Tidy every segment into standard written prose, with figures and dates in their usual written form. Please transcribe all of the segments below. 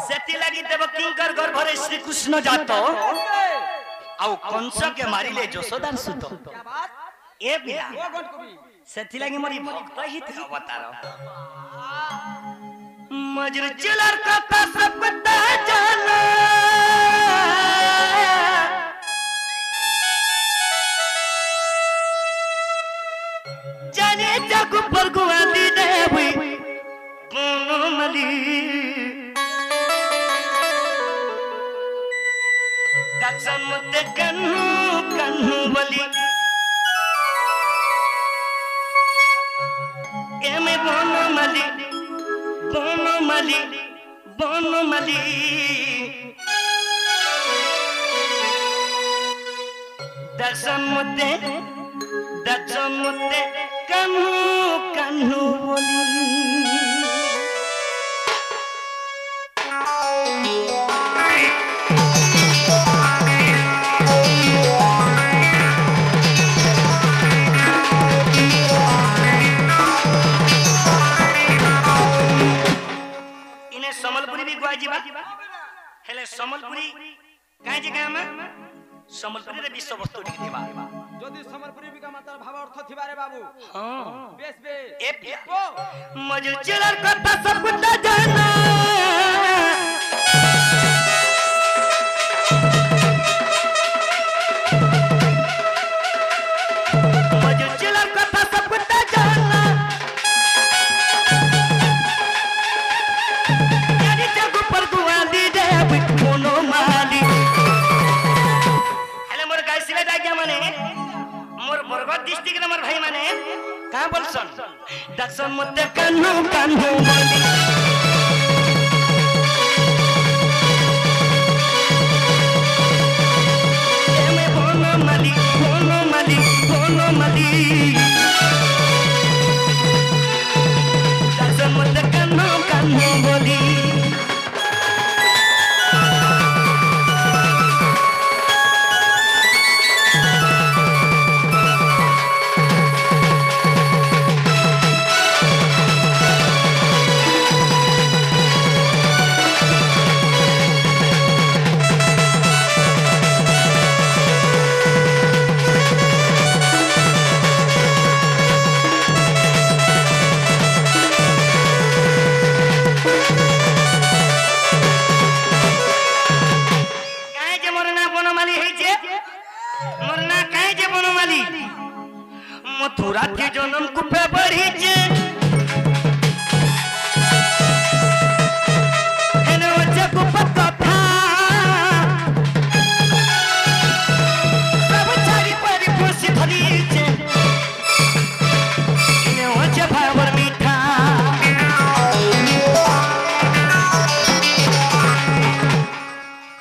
सेती लगी देव किंकर गर्भरे श्री कृष्ण जात आउ कंस के मारिले यशोदार सुत। क्या बात ए बिया ओ गण कवि सेती लगी मोरी भक्त हित अवतार मजर चिलर कथा सब ता जाना जाने जग पर गुआली देवी मली दक्षन मुते कन्हू कन्हू बली एमे बनमली बनमली बनमली दक्षन मुते कन्हू कन्हू बोली इने समलपुरी भी गुआ जीवा हेले समलपुरी काहे जगह में समलपुरी रे विश्व वस्तु ठीक देबा যদি সমরপুরি বিকা মাতার ভাব অর্থ থিবারে বাবু हां বেশ বে ए पिया मजर चिलर कथा सब ता जाना मजर चिलर कथा सब ता जाना यानी जग पर गुआ दी देव कोनो माली हेले मोर गाय सिले दा क्या माने मोर बरगद डिस्ट्रिक्ट रे मोर भाई माने का बोलसन दक्षन मते कन्हू कन्हू बोली एमे बनमली बनमली बनमली दक्षन मते कन्हू कन्हू बोली मथुरा के जन्म कुपे बढ़ी जे हेने वच्चे कुपे कथा सब चारी परी खुशी भरी जे इने वच्चे भावर मीठा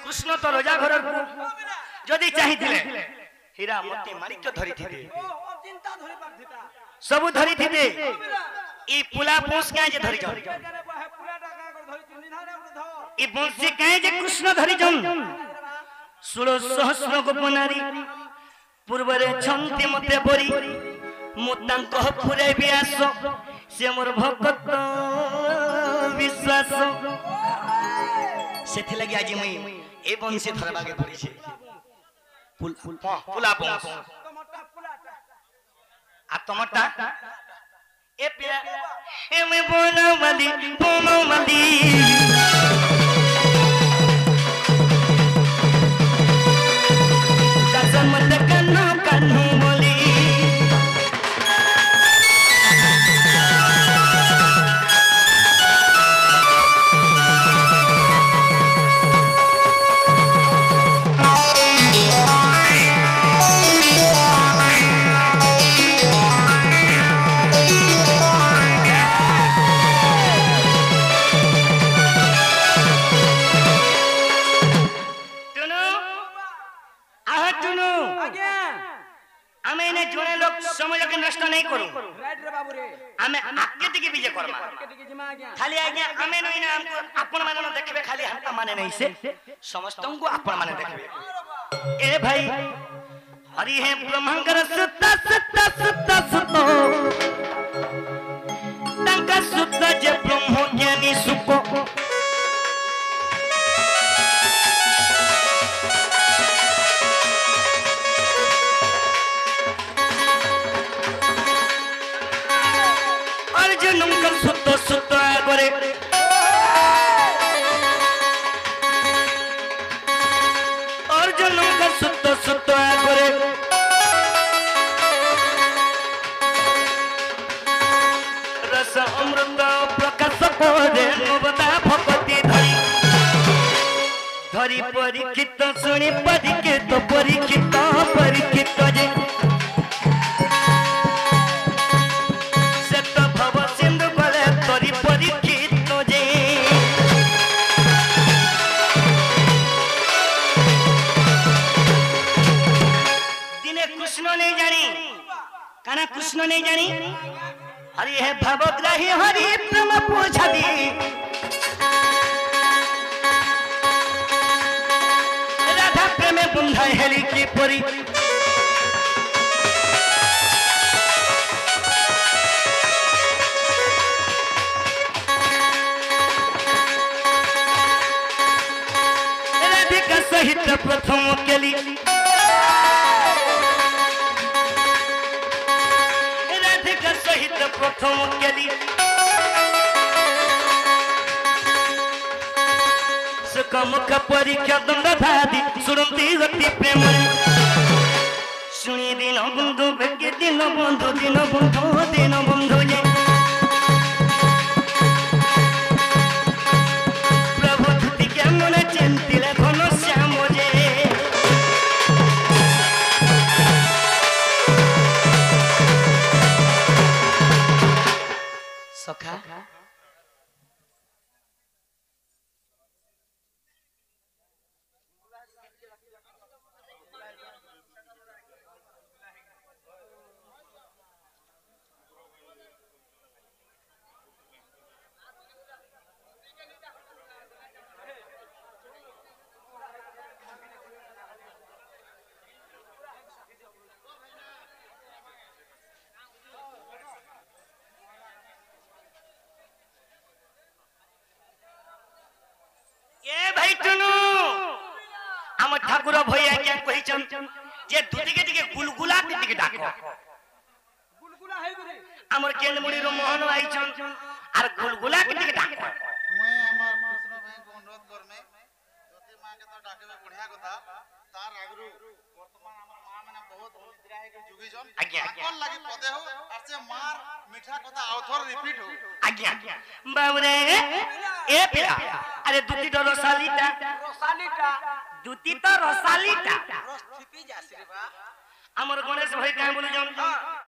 कृष्ण तो रोजा घर जदि चाहिथिले हीरा मोती माणिक्य धरी थिते चिंता धरि पाथिता सब धरी थिते ई पुला पोस काहे जे धरी जन पुला टाका कर धरि चुनी धारे धर ई बंसी काहे जे कृष्ण धरी जन 16 सहस्र गोपनारी पूर्वरे छंती मते बरी मुतांक पुरे व्यास से मोर भक्त विश्वास सेथि लगी आज मई ए बंसी धरबागे पड़ी छे पुला पोस आ टमाटा ए पिया ए मैं बनमली बनमली दक्षन मते कन्हू कन्हू बोली समय लगे नष्ट नहीं करू राइट रे बाबू रे हमें आगे दिखे विजय करमा खाली आज्ञा हमें नहीं ना हमको अपन माने देखबे खाली हम माने नहीं से समस्त को अपन माने देखबे ए भाई हरि है ब्रह्मंकर सुत्ता सुत्ता सुत्ता सुतो तंका सुत्ता जे ब्रह्म ज्ञानी सुको हरि परीक्षित सुनी परीक्षित परीक्षित परीक्षित जे सत भव सिंधु गले तोरी परीक्षित जे दिने कृष्ण नहीं जानी काना कृष्ण नहीं जानी हरि है भवग्राही हरि प्रेम पूछा दी राधा प्रेम बंधा हेली की परी राधिका सहित प्रथम केली राधिका सहित प्रथम केली सुखमुख परीक्षा दंड धादी सुरंती गति प्रेम सुनी दिन बंधु बेगे दिन बंधु दिन बंधु दिन बंधु जे प्रभु धुति के मन चिंतिले घन श्याम जे सखा ए भाई टुनु हम ठाकुर भैया क्या कहिचन जे दुतिके दिके गुलगुला दिके डाको गुलगुला है गुरे हमर केंदमुड़ी रो मोहन आइचन आर गुलगुला दिके डाको मैं हमर कृष्ण भाई को अनुरोध करमे ज्योति मां के तो डाकेबे बढ़िया कथा तार आगरु वर्तमान हमर मां माने बहुत निद्रा है के जुगी जन आज्ञा कोन लागी पदे हो और से मार मीठा कथा आउथर रिपीट हो आज्ञा बाबरे ए पिला अरे दुती तो रसालीटा दुती तो रसालीटा रस छिपी जासी रे बा हमर गणेश भाई का बोलु जन